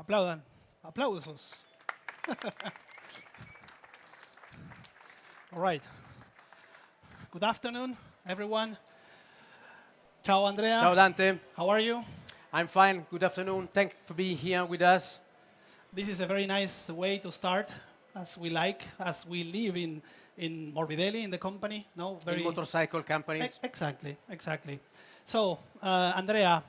Aplaudan. Aplausos. All right. Good afternoon, everyone. Ciao, Andrea. Ciao Dante, How are you? I'm fine. Good afternoon. Thank you for being here with us. This is a very nice way to start, as we live in Morbidelli, in the company. No, In motorcycle companies. Exactly. So, Andrea,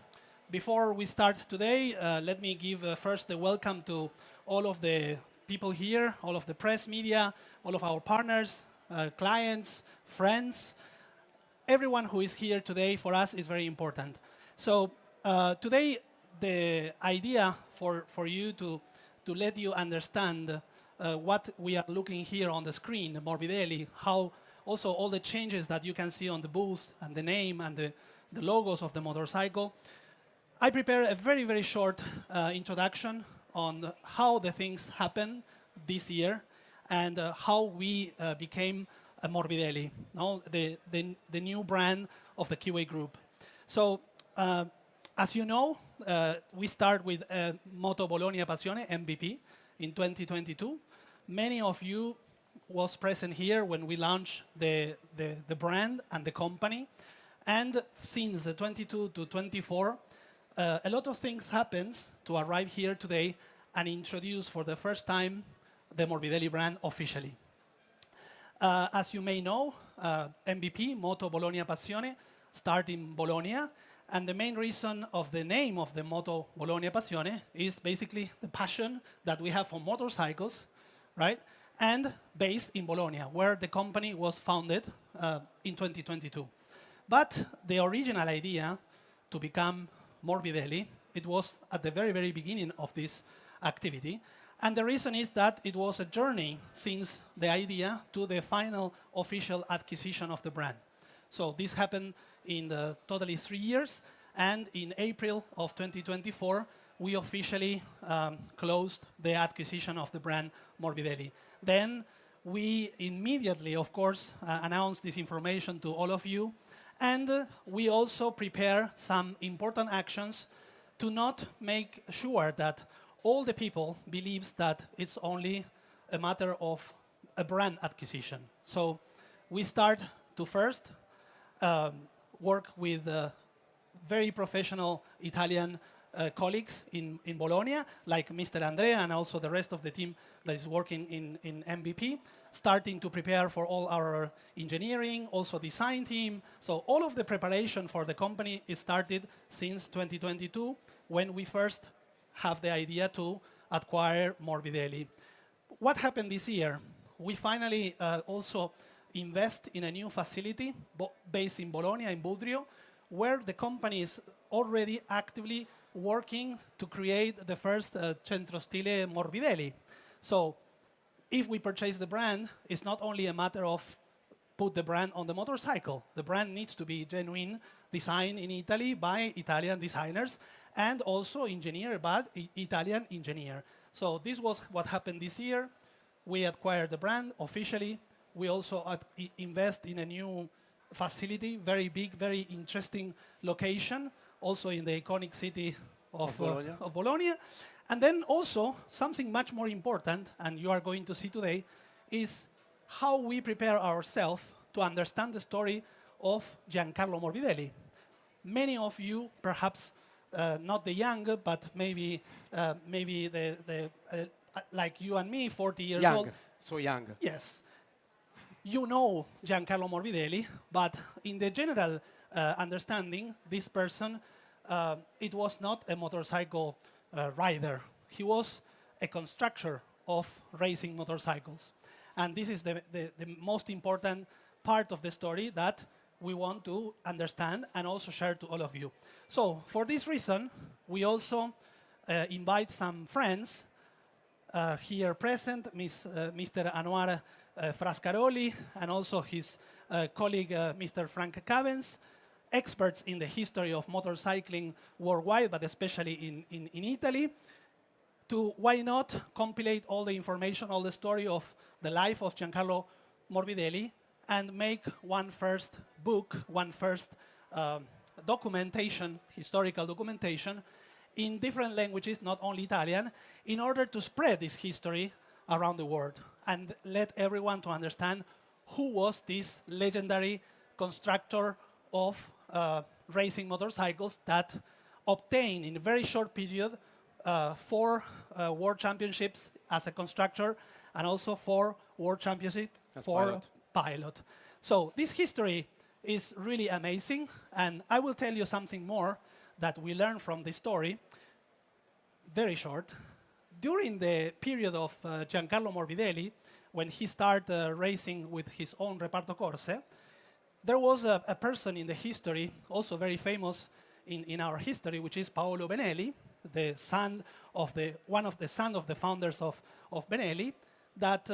before we start today, let me give first the welcome to all of the people here, all of the press, media, all of our partners, clients, friends. Everyone who is here today for us is very important. So today, the idea for you to let you understand what we are looking here on the screen, Morbidelli, how also all the changes that you can see on the booth and the name and the logos of the motorcycle. I prepared a very, very short introduction on how the things happened this year and how we became Morbidelli, no? the new brand of the QA group. So, as you know, we start with Moto Bologna Passione, MVP, in 2022. Many of you was present here when we launched the brand and the company. And since 22 to 24, a lot of things happened to arrive here today and introduce for the first time the Morbidelli brand officially. As you may know, MVP, Moto Bologna Passione, started in Bologna. And the main reason of the name of the Moto Bologna Passione is basically the passion that we have for motorcycles, right? And based in Bologna, where the company was founded in 2022. But the original idea to become Morbidelli, it was at the very, very beginning of this activity. And the reason is that it was a journey since the idea to the final official acquisition of the brand. So this happened in totally 3 years. And in April of 2024, we officially closed the acquisition of the brand Morbidelli. Then we immediately, of course, announced this information to all of you. And we also prepare some important actions to not make sure that all the people believes that it's only a matter of a brand acquisition. So we start to first work with very professional Italian colleagues in Bologna, like Mr. Andrea and also the rest of the team that is working in MVP, starting to prepare for all our engineering, also design team. So all of the preparation for the company is started since 2022, when we first have the idea to acquire Morbidelli. What happened this year? We finally also invest in a new facility based in Bologna, in Budrio, where the company is already actively working to create the first centro stile Morbidelli. So if we purchase the brand, it's not only a matter of put the brand on the motorcycle. The brand needs to be genuine, designed in Italy by Italian designers, and also engineered by Italian engineer. So this was what happened this year. We acquired the brand officially. We also invest in a new facility, very big, very interesting location, also in the iconic city of Bologna. And then also, something much more important, and you are going to see today, is how we prepare ourselves to understand the story of Giancarlo Morbidelli. Many of you, perhaps not the young, but maybe like you and me, 40 years old. So young. Yes. You know Giancarlo Morbidelli, but in the general understanding, this person, it was not a motorcycle rider. He was a constructor of racing motorcycles. And this is the most important part of the story that we want to understand and also share to all of you. So for this reason, we also invite some friends here present, Mr. Anwar Frascaroli, and also his colleague, Mr. Frank Cavens, experts in the history of motorcycling worldwide, but especially in Italy, to why not compilate all the information, all the story of the life of Giancarlo Morbidelli, and make one first book, one first documentation, historical documentation, in different languages, not only Italian, in order to spread this history around the world and let everyone to understand who was this legendary constructor of racing motorcycles that obtained in a very short period 4 world championships as a constructor and also 4 world championships for pilot. So this history is really amazing, and I will tell you something more that we learned from this story, very short. During the period of Giancarlo Morbidelli, when he started racing with his own Reparto Corse, there was a person in the history, also very famous in our history, which is Paolo Benelli, the son of one of the sons of the founders of Benelli, that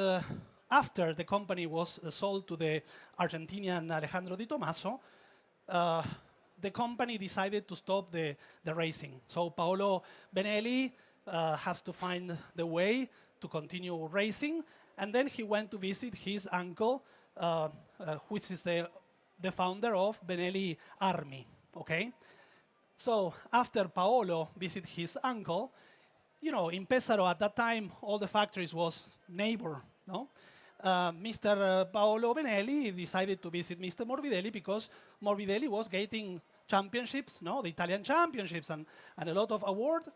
after the company was sold to the Argentinian Alejandro Di Tommaso, the company decided to stop the racing. So Paolo Benelli has to find the way to continue racing, and then he went to visit his uncle, which is the founder of Benelli Army. Okay, so after Paolo visited his uncle, you know, in Pesaro at that time, all the factories was neighbor. No, Mr. Paolo Benelli decided to visit Mr. Morbidelli because Morbidelli was getting championships, no, the Italian championships and a lot of awards.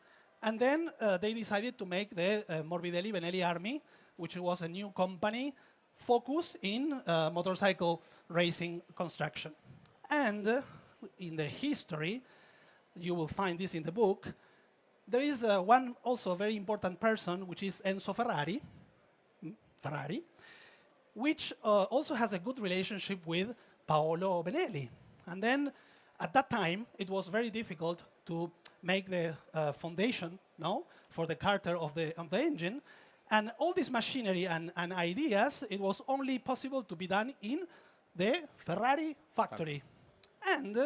And then they decided to make the Morbidelli Benelli Army, which was a new company focused in motorcycle racing construction. And in the history, you will find this in the book, there is one also very important person, which is Enzo Ferrari, which also has a good relationship with Paolo Benelli. And then at that time, it was very difficult to make the foundation, no, for the carter of the engine. And all this machinery and ideas, it was only possible to be done in the Ferrari factory. And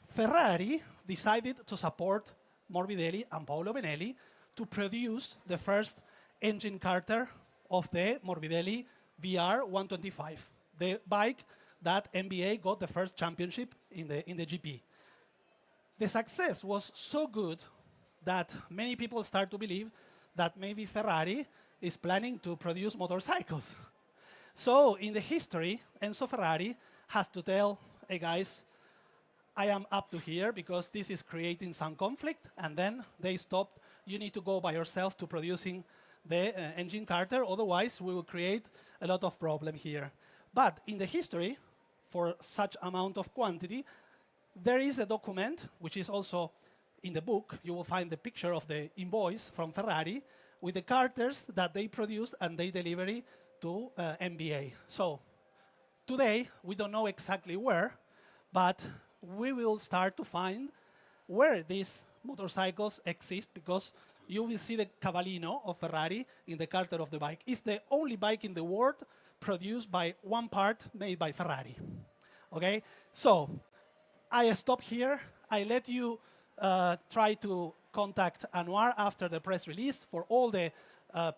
Ferrari decided to support Morbidelli and Paolo Benelli to produce the first engine carter of the Morbidelli VR 125, the bike that NBA got the first championship in the GP. The success was so good that many people start to believe that maybe Ferrari is planning to produce motorcycles. So in the history, Enzo Ferrari has to tell, hey guys, I am up to here because this is creating some conflict, and then they stopped. You need to go by yourself to producing the engine carter, otherwise we will create a lot of problem here. But in the history, for such amount of quantity, there is a document, which is also in the book. You will find the picture of the invoice from Ferrari with the carters that they produced and they delivered to MBA. So today, we don't know exactly where, but we will start to find where these motorcycles exist, because you will see the Cavallino of Ferrari in the carter of the bike. It's the only bike in the world produced by one part made by Ferrari. Okay, so I stop here. I let you try to contact Anwar after the press release. For all the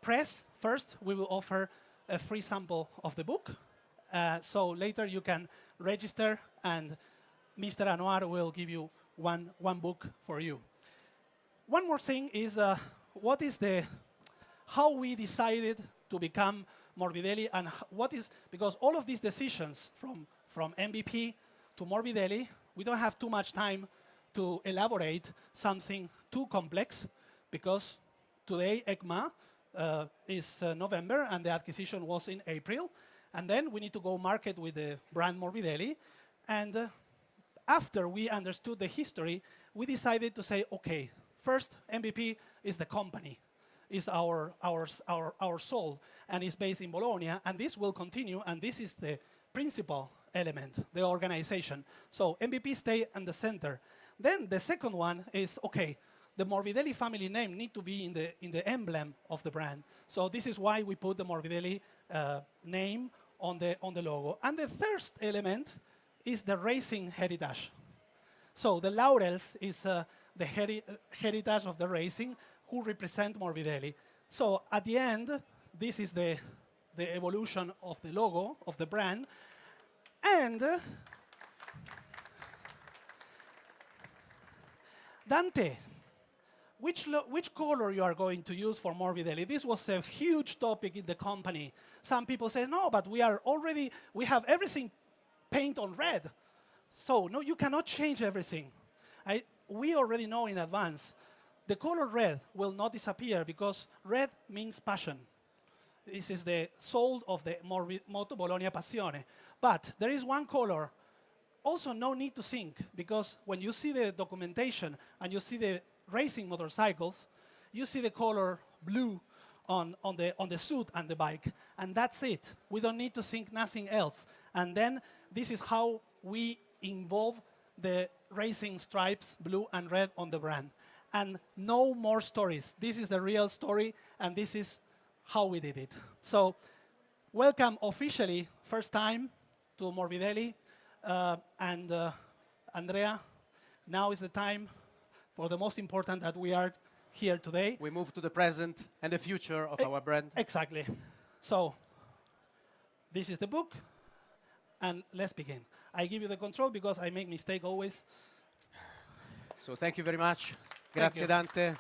press, first we will offer a free sample of the book. So later you can register and Mr. Anwar will give you one book for you. One more thing is how we decided to become Morbidelli, and because all of these decisions from MVP to Morbidelli, we don't have too much time to elaborate something too complex, because today ECMA is November and the acquisition was in April, and then we need to go market with the brand Morbidelli. And after we understood the history, we decided to say, okay, first, MVP is the company, is our soul, and is based in Bologna, and this will continue, and this is the principal element, the organization. So MVP stay in the center. Then the second one is, okay, the Morbidelli family name need to be in the emblem of the brand. So this is why we put the Morbidelli name on the logo. And the third element is the racing heritage. So the laurels is the heritage of the racing, who represent Morbidelli. So at the end, this is the evolution of the logo of the brand. And Dante, which color you are going to use for Morbidelli? This was a huge topic in the company. Some people say, no, but we have everything paint on red. So no, you cannot change everything. We already know in advance, the color red will not disappear because red means passion. This is the soul of the Moto Bologna Passione. But there is one color, also no need to think, because when you see the documentation and you see the racing motorcycles, you see the color blue on the suit and the bike, and that's it. We don't need to think nothing else. And then this is how we involve the racing stripes, blue and red, on the brand. And no more stories. This is the real story, and this is how we did it. So welcome officially, first time, to Morbidelli. And Andrea, now is the time for the most important that we are here today. We move to the present and the future of our brand. Exactly. So this is the book, and let's begin. I give you the control because I make mistake always. So thank you very much. Thank Grazie, you. Dante.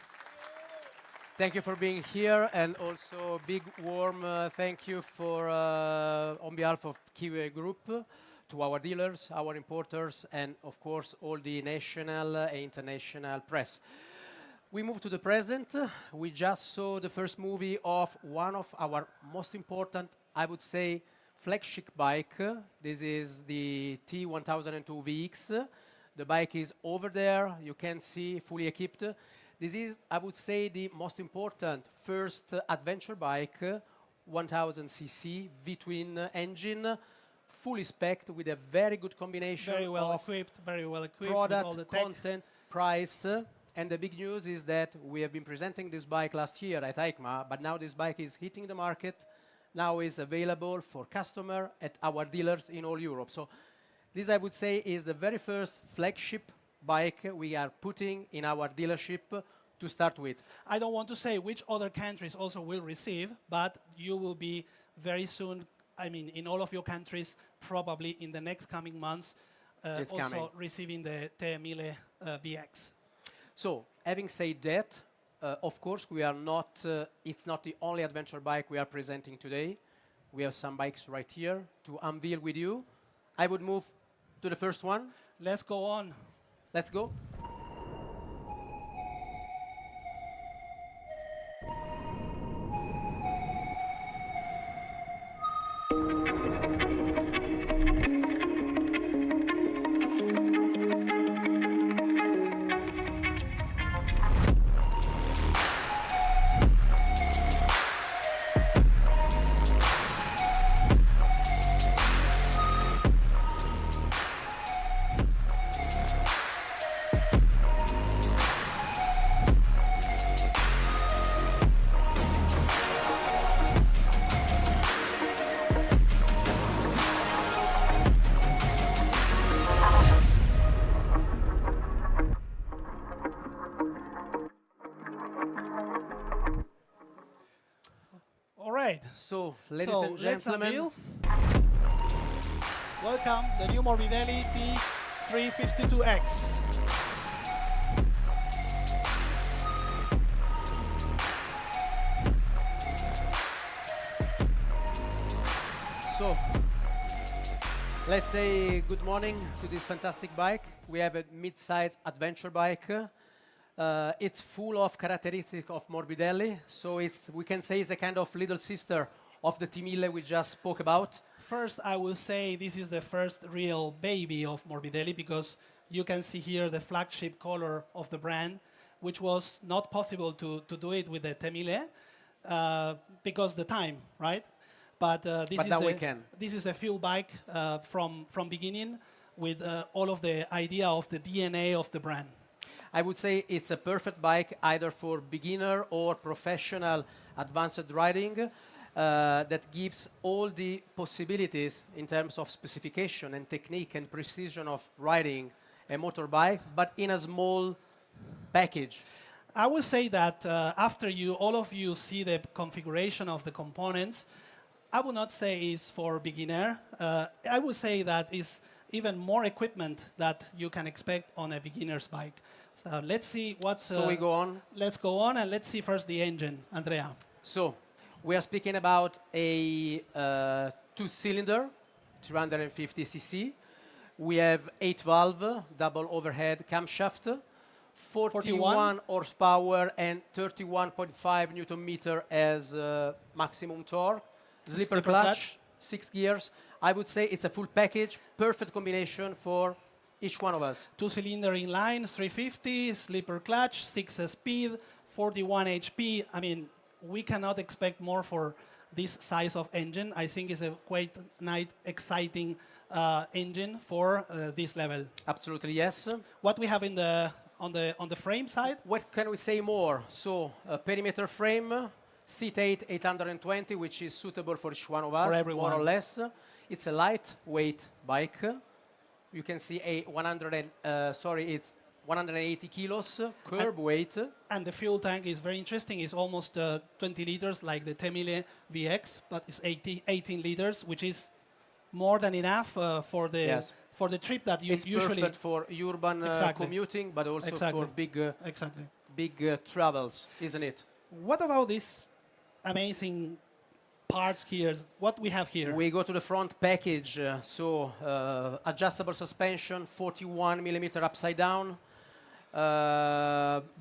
Thank you for being here, and also big warm thank you for on behalf of Kiwi Group to our dealers, our importers, and of course all the national and international press. We move to the present. We just saw the first movie of one of our most important, I would say, flagship bike. This is the T1002 VX. The bike is over there. You can see fully equipped. This is, I would say, the most important first adventure bike, 1000 cc V-twin engine, fully spec'd with a very good combination Very well of equipped, very well equipped with all the product, tech. content, price. And the big news is that we have been presenting this bike last year at EICMA, but now this bike is hitting the market. Now is available for customer at our dealers in all Europe. So this, I would say, is the very first flagship bike we are putting in our dealership to start with. I don't want to say which other countries also will receive, but you will be very soon, I mean, in all of your countries, probably in the next coming months, It's also coming. receiving the T1000 VX. So, having said that, of course, we are not. It's not the only adventure bike we are presenting today. We have some bikes right here to unveil with you. I would move to the first one. Let's go on. Let's go. All right. So, ladies So and let's gentlemen, unveil. Welcome, the new Morbidelli T352X. so let's say good morning to this fantastic bike. We have a mid-size adventure bike. It's full of characteristics of Morbidelli, so we can say it's a kind of little sister of the T1000 we just spoke about. First, I will say this is the first real baby of Morbidelli because you can see here the flagship color of the brand, which was not possible to do it with the T1000 because the time, right? But this is a fuel bike from beginning with all of the idea of the DNA of the brand. I would say it's a perfect bike either for beginner or professional advanced riding that gives all the possibilities in terms of specification and technique and precision of riding a motorbike, but in a small package. I would say that after all of you see the configuration of the components, I would not say it's for beginner. I would say that even more equipment that you can expect on a beginner's bike. So let's see what's... So we go on. Let's go on and let's see first the engine, Andrea. So we are speaking about a two-cylinder, 350cc. We have 8-valve, double overhead camshaft, 41 horsepower and 31.5 Newton meter as maximum torque. Slipper clutch, 6 gears. I would say it's a full package, perfect combination for each one of us. Two-cylinder inline, 350, slipper clutch, 6 speed, 41 HP. I mean, we cannot expect more for this size of engine. I think it's a quite nice, exciting engine for this level. Absolutely, yes. What we have in the on the frame side? What can we say more? So, perimeter frame, seat 820, which is suitable for each one of us, For everyone. more or less. It's a lightweight bike. You can see it's 180 kilos curb weight. And the fuel tank is very interesting. It's almost 20 liters like the Temile VX, but it's 18 liters, which is more than enough for the Yes. for the trip that you It's usually... perfect for urban Exactly. commuting, but also Exactly. for Exactly. big travels, isn't it? What about these amazing parts here? What we have here? We go to the front package. Adjustable suspension, 41 millimeter upside down.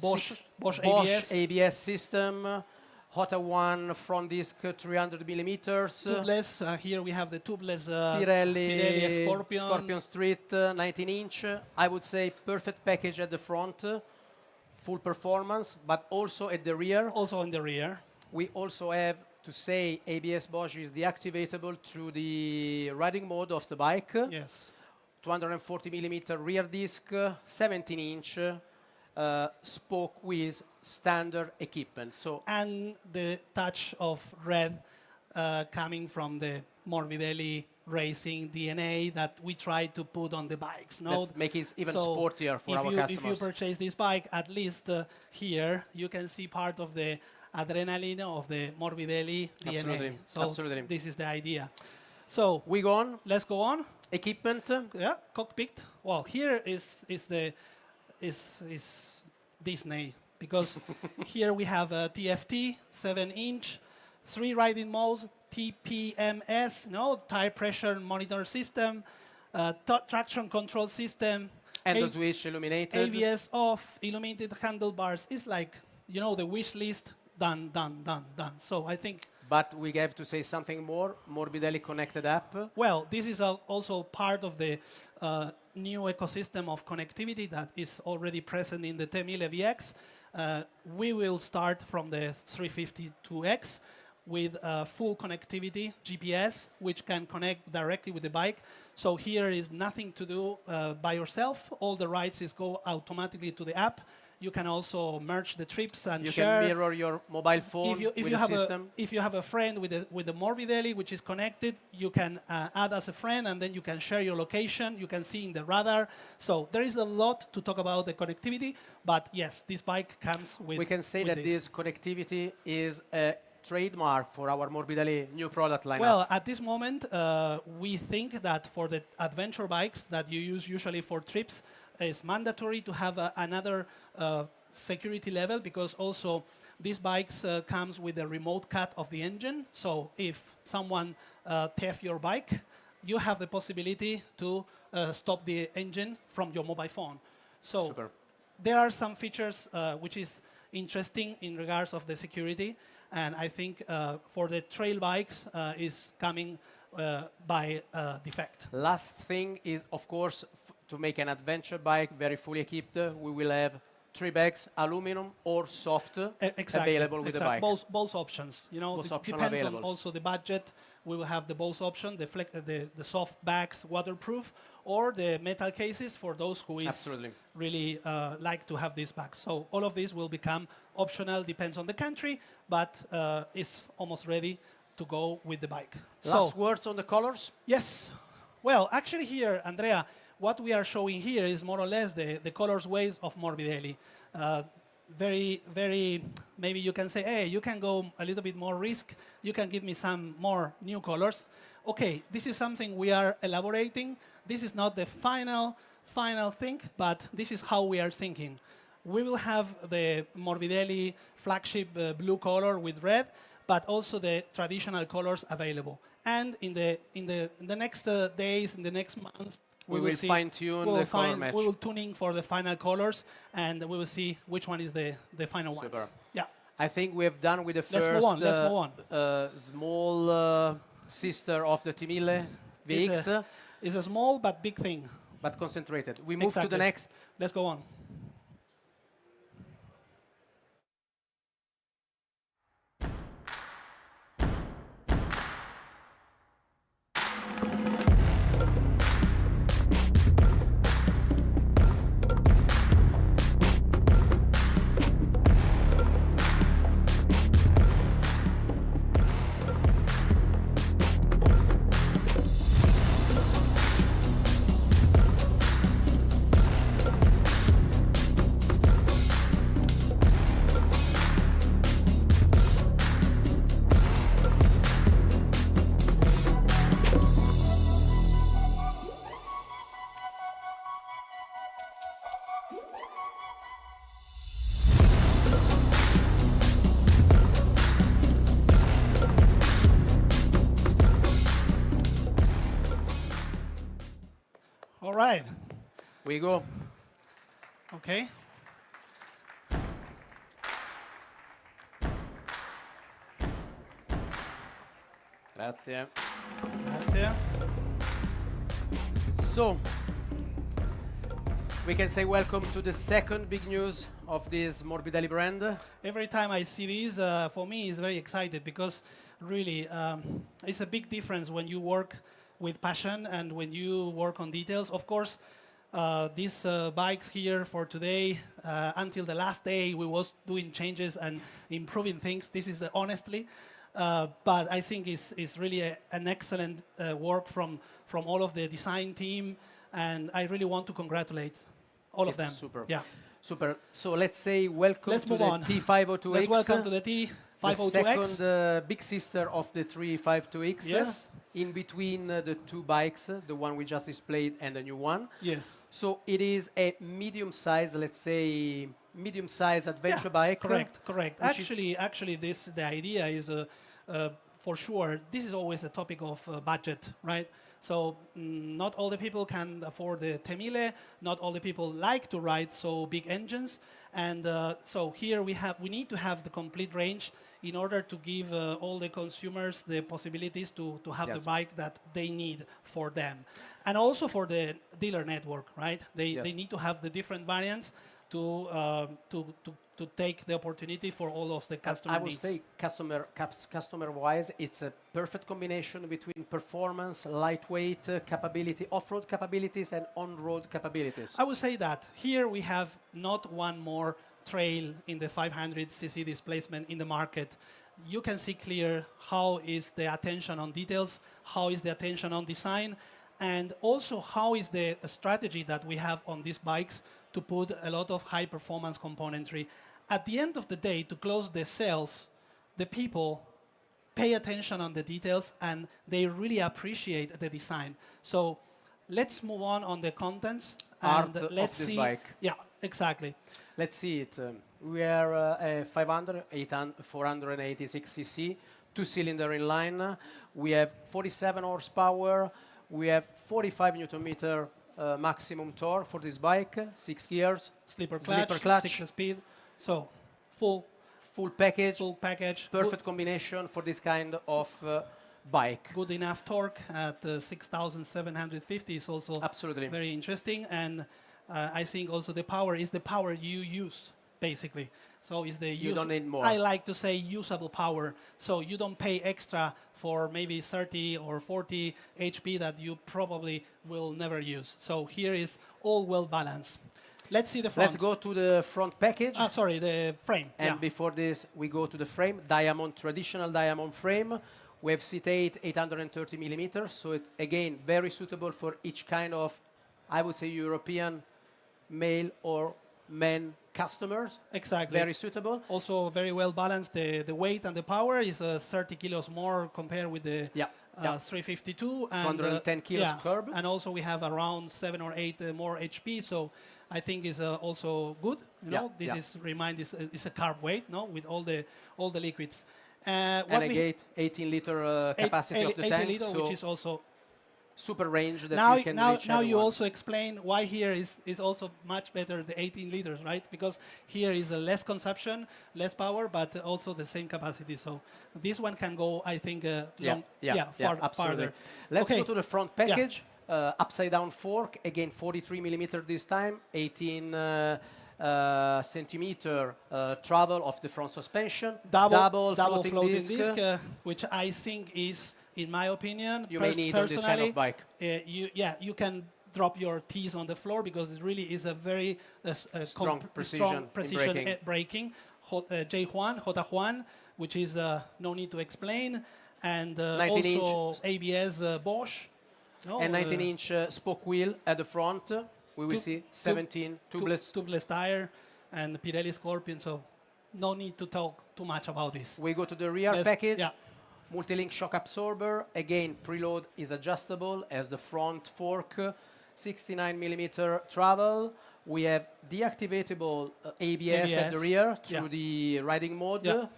Bosch ABS. ABS system. Hota One front disc, 300 millimeters. Tubeless. Here we have the tubeless Pirelli Scorpion. Street, 19-inch. I would say perfect package at the front, full performance, but also at the rear. Also in the rear. We also have to say ABS Bosch is deactivatable through the riding mode of the bike. Yes. 240 millimeter rear disc, 17-inch spoke wheels, standard equipment. So And the touch of red coming from the Morbidelli racing DNA that we try to put on the bikes. No? that make it even So sportier for our if you customers. purchase this bike, at least here you can see part of the adrenaline of the Morbidelli DNA. Absolutely, So absolutely. this is the idea. So We go on. let's go on. Equipment. Yeah, cockpit. Well, here is Disney, because here we have a TFT 7-inch, 3 riding modes, TPMS, tire pressure monitor system, traction control system, And the switch illuminated. ABS off, illuminated handlebars. It's like, the wish list, done. So I think, But we have to say something more. Morbidelli connected app. well, this is also part of the new ecosystem of connectivity that is already present in the Temile VX. We will start from the 352X with full connectivity, GPS, which can connect directly with the bike. So here is nothing to do by yourself. All the rides go automatically to the app. You can also merge the trips and You share. can mirror your mobile phone with the system. If you have a friend with the Morbidelli, which is connected, you can add as a friend, and then you can share your location. You can see in the radar. So there is a lot to talk about the connectivity. But yes, this bike comes with. We can say with that this connectivity is a trademark for our Morbidelli new product lineup. Well, at this moment, we think that for the adventure bikes that you use usually for trips, it's mandatory to have another security level, because also these bikes comes with a remote cut of the engine. So if someone theft your bike, you have the possibility to stop the engine from your mobile phone. So Super. there are some features which is interesting in regards of the security, and I think for the trail bikes is coming by defact. Last thing is, of course, to make an adventure bike very fully equipped, we will have 3 bags, aluminum or soft, available with the bike. Both options. Both options Depends on available. also the budget. We will have the both option, the soft bags, waterproof, or the metal cases for those who is Absolutely. really like to have these bags. So all of these will become optional, depends on the country, but it's almost ready to go with the bike. Last words on the colors? Yes. Well, actually here, Andrea, what we are showing here is more or less the colors ways of Morbidelli. very, maybe you can say, hey, you can go a little bit more risk. You can give me some more new colors. Okay, this is something we are elaborating. This is not the final thing, but this is how we are thinking. We will have the Morbidelli flagship blue color with red, but also the traditional colors available. And in the next days, in the next months, we will fine-tune the color match. We will tuning for the final colors, and we will see which one is the final Super. ones. Yeah. I think we have done with the Let's first move on. small sister of the Timile, VX. It's a small but big thing. But concentrated. We move to the next. Let's go on. All right. We go. Okay. Grazie. Grazie. So, we can say welcome to the second big news of this Morbidelli brand. Every time I see this, for me, it's very excited because really, it's a big difference when you work with passion and when you work on details. Of course, these bikes here for today, until the last day, we was doing changes and improving things. This is the honestly. But I think it's really an excellent work from all of the design team, and I really want to congratulate all of them. Super. Yeah. Super. So let's say welcome to the T502X. Let's welcome to the T502X. The second big sister of the 352X. Yes. In between the two bikes, the one we just displayed and the new one. Yes. So it is a medium-sized, let's say, medium-sized adventure bike. Correct. Actually, the idea is for sure. This is always a topic of budget, right? So not all the people can afford the Temile. Not all the people like to ride so big engines, and so here we need to have the complete range in order to give all the consumers the possibilities to have the bike that they need for them, and also for the dealer network, right? They need to have the different variants to take the opportunity for all of the customer needs. I would say customer-wise, it's a perfect combination between performance, lightweight capability, off-road capabilities, and on-road capabilities. I would say that here we have not one more trail in the 500cc displacement in the market. You can see clear how is the attention on details, how is the attention on design, and also how is the strategy that we have on these bikes to put a lot of high performance componentry. At the end of the day, to close the sales, the people pay attention on the details and they really appreciate the design. So let's move on the contents. Art and let's of this see. bike. Yeah, exactly. Let's see it. We are a 486cc, two-cylinder inline. We have 47 horsepower. We have 45 Nm maximum torque for this bike, 6 gears, Slipper clutch. 6 speed. So full package, perfect combination for this kind of bike. Good enough torque at 6,750 is also absolutely very interesting, and I think also the power is the power you use basically. So is the you don't need more. I like to say usable power. So you don't pay extra for maybe 30 or 40 HP that you probably will never use. So here is all well balanced. Let's see the front. Let's go to the front package. Sorry, the frame. And before this, we go to the frame. Traditional diamond frame. We have seat 830 millimeters. So it's, again, very suitable for each kind of, I would say, European male or main customers. Exactly. Very suitable. Also very well balanced. The weight and the power is 30 kilos more compared with the Yeah. 352. And, 210 kilos curb. And also we have around 7 or 8 more HP. So I think is also good. You know, this is is a carb weight, no, with all the liquids. And again, 18-liter capacity of the 18 tank, liter, so which is also super range that now, you can reach. Now you everyone. also explain why here is also much better the 18 liters, right? Because here is a less consumption, less power, but also the same capacity. So this one can go, I think, absolutely. farther. Let's Okay. go to the front package. Upside down fork, again 43 millimeter this time, 18 centimeter travel of the front suspension, double floating disc, which I think is, in my opinion, you may need on this kind of bike. You can drop your T's on the floor because it really is a very strong precision in braking. J Juan, which is no need to explain, and also ABS Bosch. No, and 19-inch spoke wheel at the front. We will see 17 tubeless tire and Pirelli Scorpion. So no need to talk too much about this. We go to the rear package. Multi-link shock absorber. Again, preload is adjustable as the front fork. 69 millimeter travel. We have deactivatable ABS at the rear through the riding mode.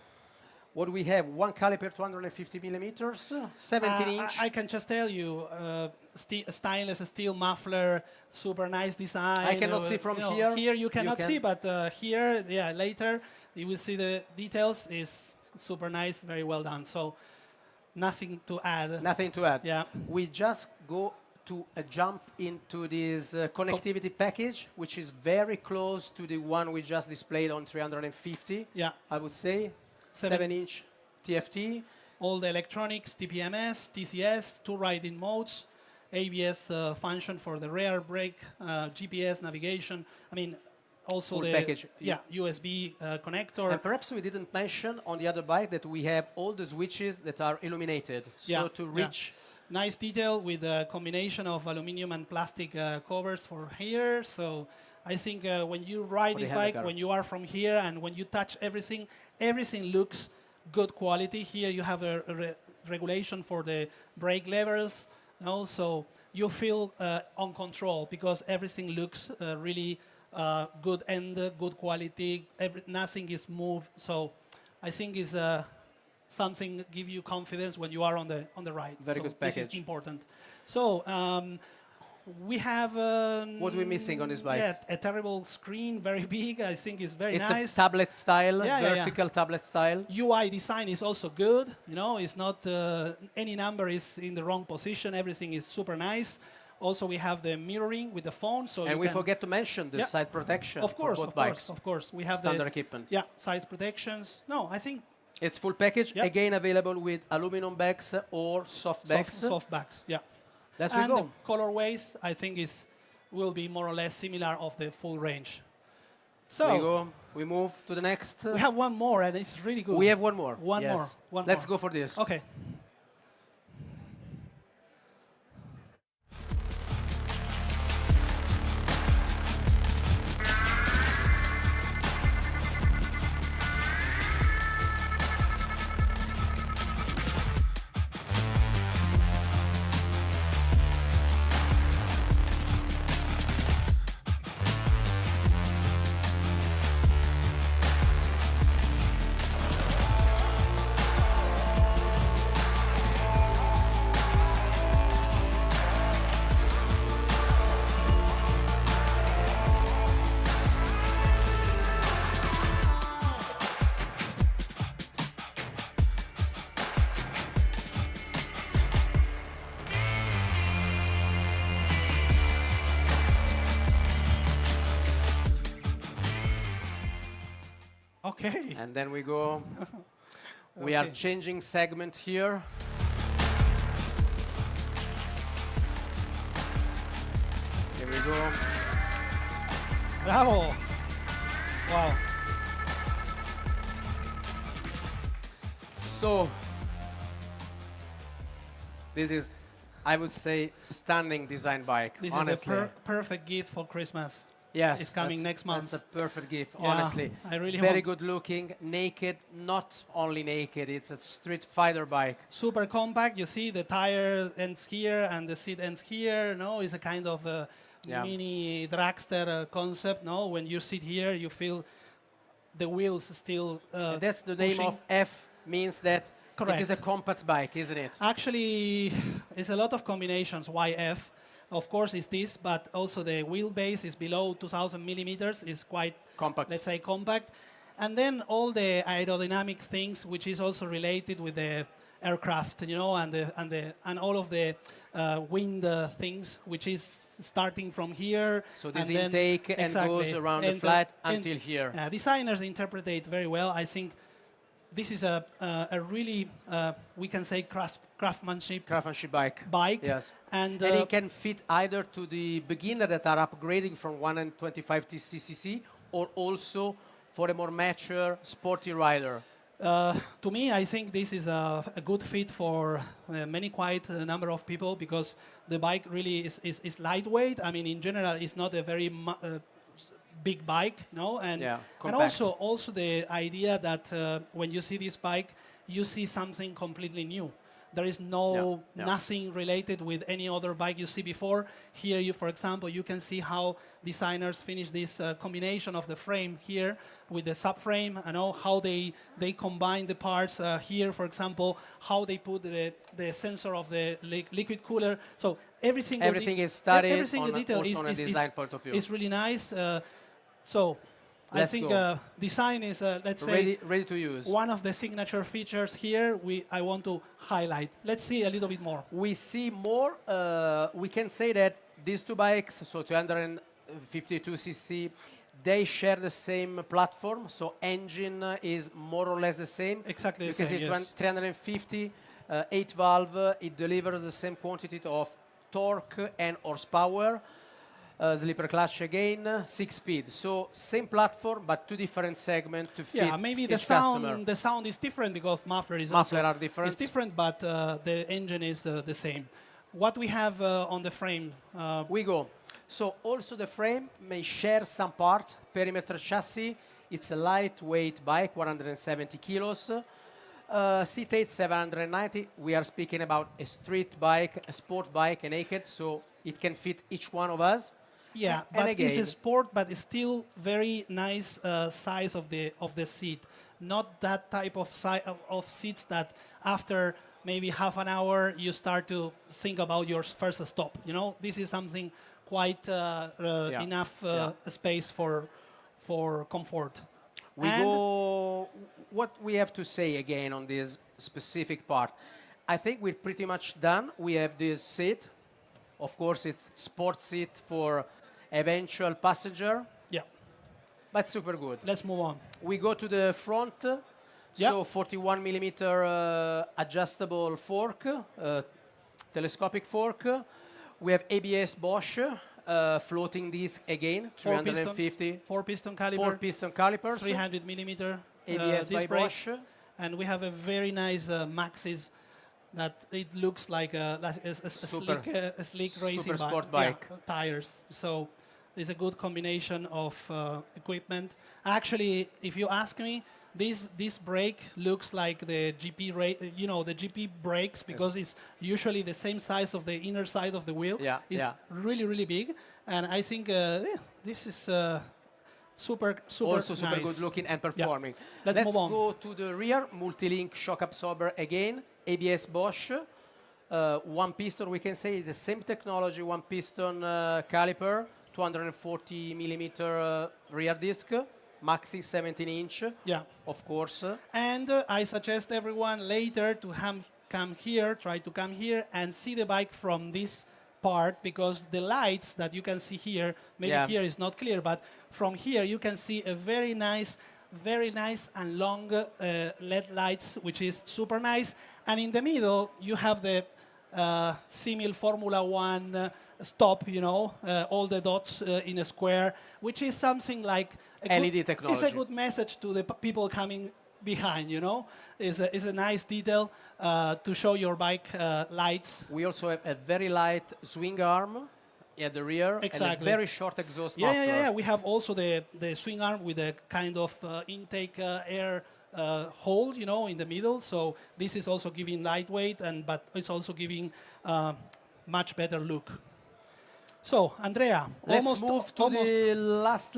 What do we have? One caliper, 250 millimeters, 17 inch. I can just tell you, stainless steel muffler, super nice design. I cannot see from here. Here you cannot see, but here, later you will see the details. Is super nice, very well done. So nothing to add. Nothing to add. Yeah. We just go to jump into this connectivity package, which is very close to the one we just displayed on 350. Yeah. I would say. 7-inch TFT. All the electronics, TPMS, TCS, 2 riding modes, ABS function for the rear brake, GPS navigation. I mean, also full the package. USB connector. And perhaps we didn't mention on the other bike that we have all the switches that are illuminated. So to reach... Nice detail with a combination of aluminum and plastic covers for here. So I think when you ride this bike, when you are from here and when you touch everything, everything looks good quality. Here you have a regulation for the brake levels. So you feel on control because everything looks really good and good quality. Nothing is moved. So I think is something give you confidence when you are on the ride. Very good package. This is important. So we have... what are we missing on this bike? Yeah, a terrible screen, very big. I think it's very nice. It's a tablet style, vertical tablet style. UI design is also good. You know, it's not any number is in the wrong position. Everything is super nice. Also, we have the mirroring with the phone. So and we forget to mention the side protection for both bikes. Of course. We have standard equipment. Yeah, side protections. No, I think... It's full package, again available with aluminum backs or soft backs. Soft backs, yeah. Let's and go. The colorways, I think, will be more or less similar of the full range. So we move to the next. We have one more, and it's really good. We have one more. One more. Let's go for this. Okay. Okay. And then we go. We are changing segment here. Here we go. Bravo. Wow. So, this is, I would say, stunning design bike. This honestly. is a perfect gift for Christmas. Yes, is coming next month. That's a perfect gift, Yeah, honestly. I really Very want- good looking, naked, not only naked, it's a street fighter bike. Super compact. You see the tire ends here and the seat ends here. No, it's a kind of a Yeah. mini dragster concept. No, when you sit here, you feel the wheels still. And that's the name pushing. of F, means that it is a Correct. compact bike, isn't it? Actually, it's a lot of combinations. YF, of course, is this, but also the wheelbase is below 2,000 millimeters. Is quite Compact. let's say compact, and then all the aerodynamic things, which is also related with the aircraft, you know, and all of the wind things, which is starting from here. So this and then- intake and exactly, goes around the and, flat and, until here. Designers interpret it very well. I think this is a really we can say craftsmanship Craftsmanship bike. bike. Yes. And, And it can fit either to the beginner that are upgrading from 125 cc or also for a more mature, sporty rider. To me, I think this is a good fit for many quite a number of people because the bike really is lightweight. I mean, in general, it's not a very big bike, you know, and Yeah, and compact. also the idea that when you see this bike, you see something completely new. There is nothing related with any other bike you see before. Here, you, for example, you can see how designers finish this combination of the frame here with the subframe. I know how they combine the parts here, for example, how they put the sensor of the liquid cooler. So Everything is studied every single on detail also on a design point of view. is really nice. So I Let's think go. design is, let's say, Ready to use. one of the signature features here I want to highlight. Let's see a little bit more. We see more. We can say that these two bikes, so 252 cc, they share the same platform. So engine is more or less the same. Exactly You the can same, see yes. 350, 8 valve. It delivers the same quantity of torque and horsepower. Slipper clutch again, 6-speed. So same platform, but two different segments to fit Yeah, maybe the each customer. sound is different because muffler is Muffler also are different. It's different, but the engine is the same. What we have on the frame? We go. So also the frame may share some parts. Perimeter chassis, it's a lightweight bike, 170 kilos. Seat 8, 790. We are speaking about a street bike, a sport bike, a naked, so it can fit each one of us. Yeah, And but again, it's a sport, but it's still very nice size of the seat. Not that type of seats that after maybe half an hour you start to think about your first stop. You know, this is something quite enough space for comfort. We And- go. What we have to say again on this specific part? I think we're pretty much done. We have this seat. Of course, it's sports seat for eventual passenger, Yeah, but super good. let's move on. We go to the front. Yeah. So 41 millimeter adjustable fork, telescopic fork. We have ABS Bosch, floating disc again, 350. Four piston caliper. 4 piston calipers. 300 millimeter ABS by disc brake. Bosch. And we have a very nice Maxis that it looks like a sleek racing super sport bike. Yeah, tires. So it's a good combination of equipment. Actually, if you ask me, this brake looks like the the GP brakes because it's usually the same size of the inner side of the wheel. Yeah, It's yeah. really, really big. And I think this is super Also super nice. good looking and performing. Let's move on. go to the rear. Multi-link shock absorber again. ABS Bosch. One piston, we can say the same technology, one piston caliper, 240 millimeter rear disc, maxi 17 inch, Yeah. of course. And I suggest everyone later to try to come here and see the bike from this part because the lights that you can see here, maybe Yeah. here is not clear, but from here you can see a very nice and long LED lights, which is super nice. And in the middle, you have the simil Formula One stop, all the dots in a square, which is something like LED technology. It's a good message to the people coming behind, It's a nice detail to show your bike lights. We also have a very light swing arm, at the rear and a Exactly. very short exhaust Yeah, muffler. yeah. We have also the swing arm with a kind of intake air hole, you know, in the middle. So this is also giving lightweight, but it's also giving much better look. So, Andrea, Let's move to the last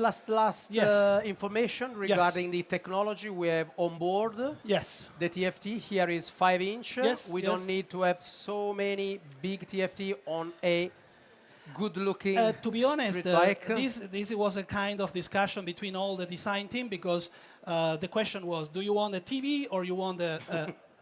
Yes. information regarding the technology we have on board. Yes. The TFT here is 5-inch. Yes, We yes. don't need to have so many big TFT on a good-looking To be honest, street bike. this was a kind of discussion between all the design team because the question was, do you want a TV or you want a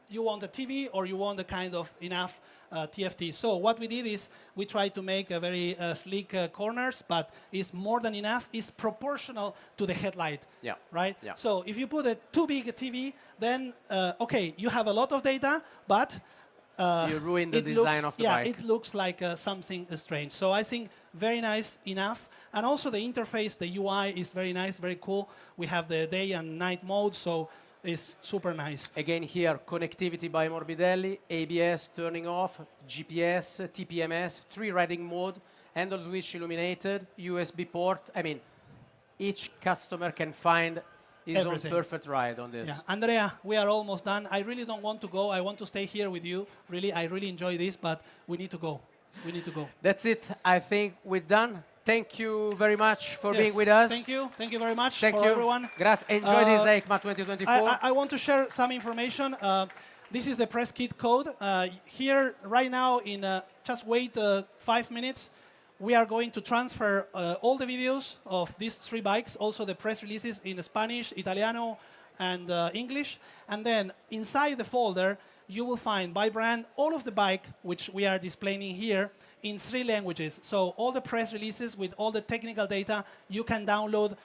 TV or you want a kind of enough TFT? So what we did is we tried to make a very sleek corners, but it's more than enough. It's proportional to the headlight, Yeah. right? Yeah. So if you put a too big a TV, then okay, you have a lot of data, but You ruin the it design looks, of the yeah, bike. it looks like something strange. So I think very nice enough. And also the interface, the UI is very nice, very cool. We have the day and night mode, so it's super nice. Again here, connectivity by Morbidelli, ABS turning off, GPS, TPMS, 3 riding mode, handle switch illuminated, USB port. I mean, each customer can find his Everything. own perfect ride on this. Yeah. Andrea, we are almost done. I really don't want to go. I want to stay here with you. Really, I really enjoy this, but we need to go. We need to go. That's it. I think we're done. Thank you very much for Yes. being with us. Thank you. Thank you very much Thank for you. everyone. Grazie. Enjoy this EICMA I, 2024. I want to share some information. This is the press kit code. Here, right now, just wait 5 minutes. We are going to transfer all the videos of these 3 bikes, also the press releases in Spanish, Italiano, and English. And then inside the folder, you will find by brand all of the bike, which we are displaying here, in 3 languages. So all the press releases with all the technical data you can download.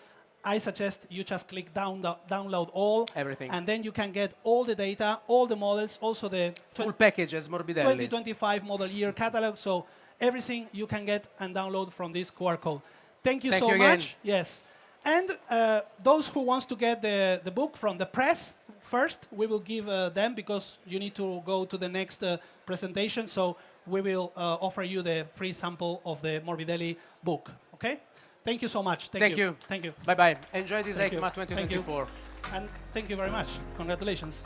I suggest you just click download all. Everything. And then you can get all the data, all the models, also the Full package as Morbidelli. 2025 model year catalog. So everything you can get and download from this QR code. Thank you Thank so you again. much. Yes. And those who wants to get the book from the press first, we will give them because you need to go to the next presentation. So we will offer you the free sample of the Morbidelli book. Okay? Thank you so much. Thank you. Thank you. Bye-bye. Enjoy this Thank you. EICMA Thank you. 2024. And thank you very much. Congratulations.